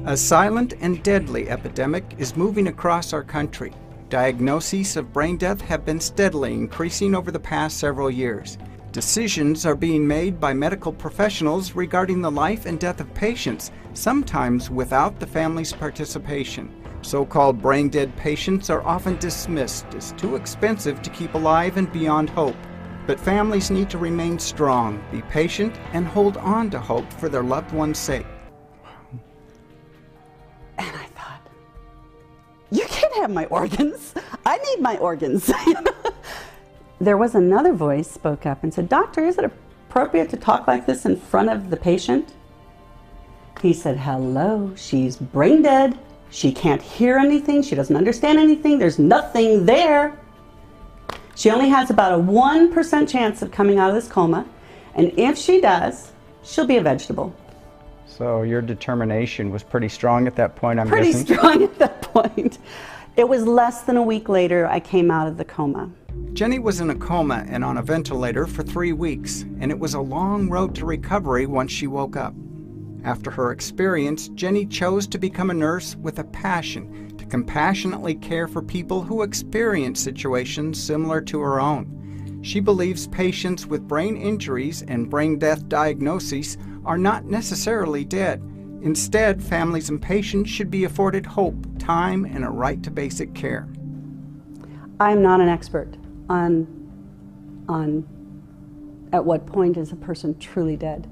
A silent and deadly epidemic is moving across our country. Diagnoses of brain death have been steadily increasing over the past several years. Decisions are being made by medical professionals regarding the life and death of patients, sometimes without the family's participation. So-called brain-dead patients are often dismissed as too expensive to keep alive and beyond hope. But families need to remain strong, be patient, and hold on to hope for their loved one's sake. And I thought, you can't have my organs. I need my organs. There was another voice spoke up and said, "Doctor, is it appropriate to talk like this in front of the patient?" He said, "Hello, she's brain dead. She can't hear anything. She doesn't understand anything. There's nothing there. She only has about a 1% chance of coming out of this coma. And if she does, she'll be a vegetable." So your determination was pretty strong at that point, I'm Pretty guessing? strong at that point. It was less than a week later I came out of the coma. Jenny was in a coma and on a ventilator for 3 weeks, and it was a long road to recovery once she woke up. After her experience, Jenny chose to become a nurse with a passion to compassionately care for people who experience situations similar to her own. She believes patients with brain injuries and brain death diagnoses are not necessarily dead. Instead, families and patients should be afforded hope, time, and a right to basic care. I'm not an expert on at what point is a person truly dead.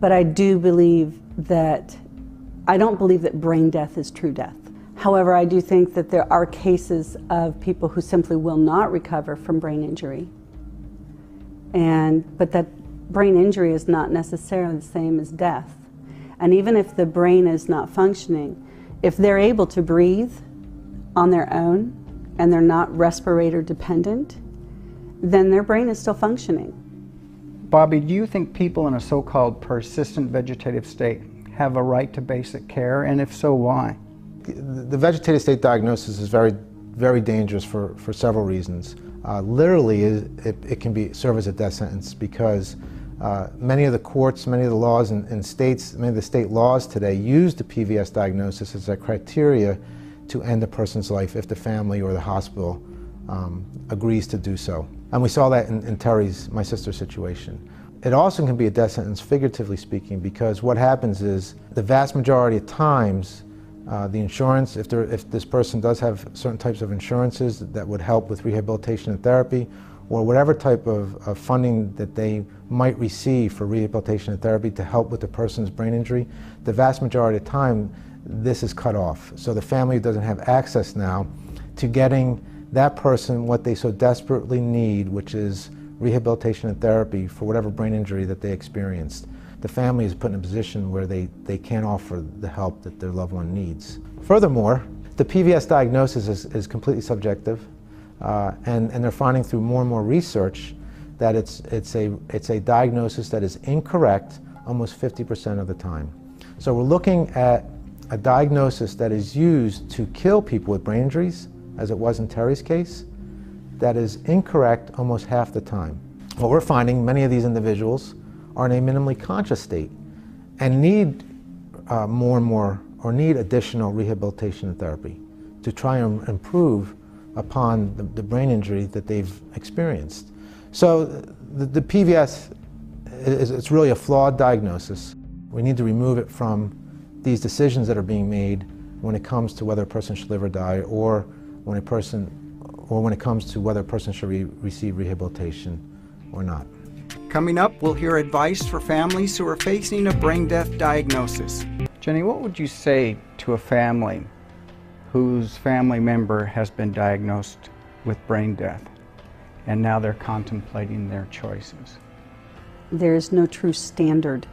But I do believe that, I don't believe that brain death is true death. However, I do think that there are cases of people who simply will not recover from brain injury. But that brain injury is not necessarily the same as death. And even if the brain is not functioning, if they're able to breathe on their own and they're not respirator dependent, then their brain is still functioning. Bobby, do you think people in a so-called persistent vegetative state have a right to basic care, and if so, why? The vegetative state diagnosis is very, very dangerous for several reasons. Literally, it can serve as a death sentence because many of the courts, many of the laws in states, many of the state laws today use the PVS diagnosis as a criteria to end a person's life if the family or the hospital agrees to do so. And we saw that in Terry's, my sister's situation. It also can be a death sentence, figuratively speaking, because what happens is the vast majority of times the insurance, if this person does have certain types of insurances that would help with rehabilitation and therapy, or whatever type of funding that they might receive for rehabilitation and therapy to help with the person's brain injury, the vast majority of the time this is cut off. So the family doesn't have access now to getting that person what they so desperately need, which is rehabilitation and therapy for whatever brain injury that they experienced. The family is put in a position where they can't offer the help that their loved one needs. Furthermore, the PVS diagnosis is completely subjective, and they're finding through more and more research that it's a diagnosis that is incorrect almost 50% of the time. So we're looking at a diagnosis that is used to kill people with brain injuries, as it was in Terry's case, that is incorrect almost half the time. What we're finding, many of these individuals are in a minimally conscious state and need more and more, or need additional rehabilitation and therapy to try and improve upon the brain injury that they've experienced. So the PVS, it's really a flawed diagnosis. We need to remove it from these decisions that are being made when it comes to whether a person should live or die, or when it comes to whether a person should receive rehabilitation or not. Coming up, we'll hear advice for families who are facing a brain death diagnosis. Jenny, what would you say to a family whose family member has been diagnosed with brain death and now they're contemplating their choices? There is no true standard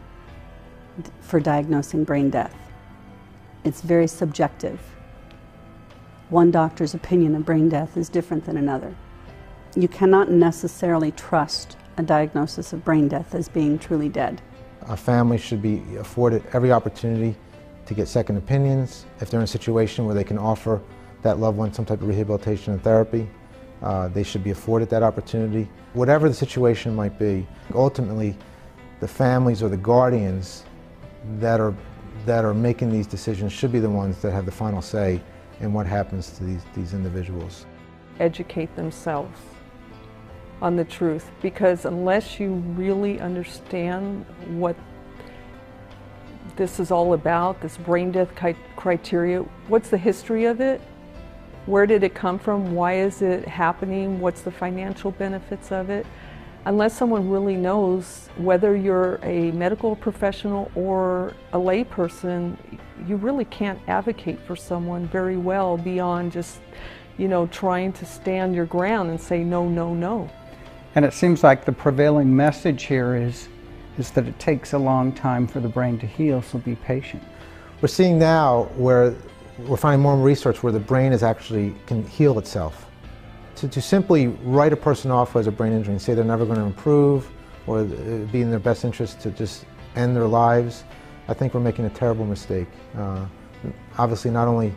for diagnosing brain death. It's very subjective. One doctor's opinion of brain death is different than another. You cannot necessarily trust a diagnosis of brain death as being truly dead. A family should be afforded every opportunity to get second opinions. If they're in a situation where they can offer that loved one some type of rehabilitation and therapy, they should be afforded that opportunity. Whatever the situation might be, ultimately the families or the guardians that are that are making these decisions should be the ones that have the final say in what happens to these individuals. Educate themselves on the truth, because unless you really understand what this is all about, this brain death criteria, what's the history of it? Where did it come from? Why is it happening? What's the financial benefits of it? Unless someone really knows, whether you're a medical professional or a lay person, you really can't advocate for someone very well beyond just, trying to stand your ground and say no, no, no. And it seems like the prevailing message here is that it takes a long time for the brain to heal, so be patient. We're seeing now where we're finding more and more research where the brain can heal itself. To simply write a person off who has a brain injury and say they're never going to improve, or it'd be in their best interest to just end their lives, I think we're making a terrible mistake. Obviously not only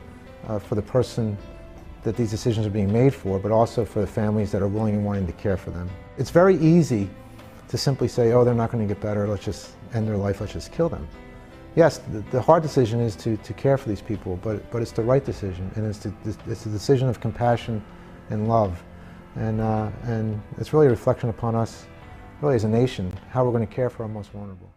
for the person that these decisions are being made for, but also for the families that are willing and wanting to care for them. It's very easy to simply say, oh, they're not going to get better, let's just end their life, let's just kill them. Yes, the hard decision is to care for these people, but it's the right decision, and it's a decision of compassion and love. And it's really a reflection upon us, really as a nation, how we're going to care for our most vulnerable.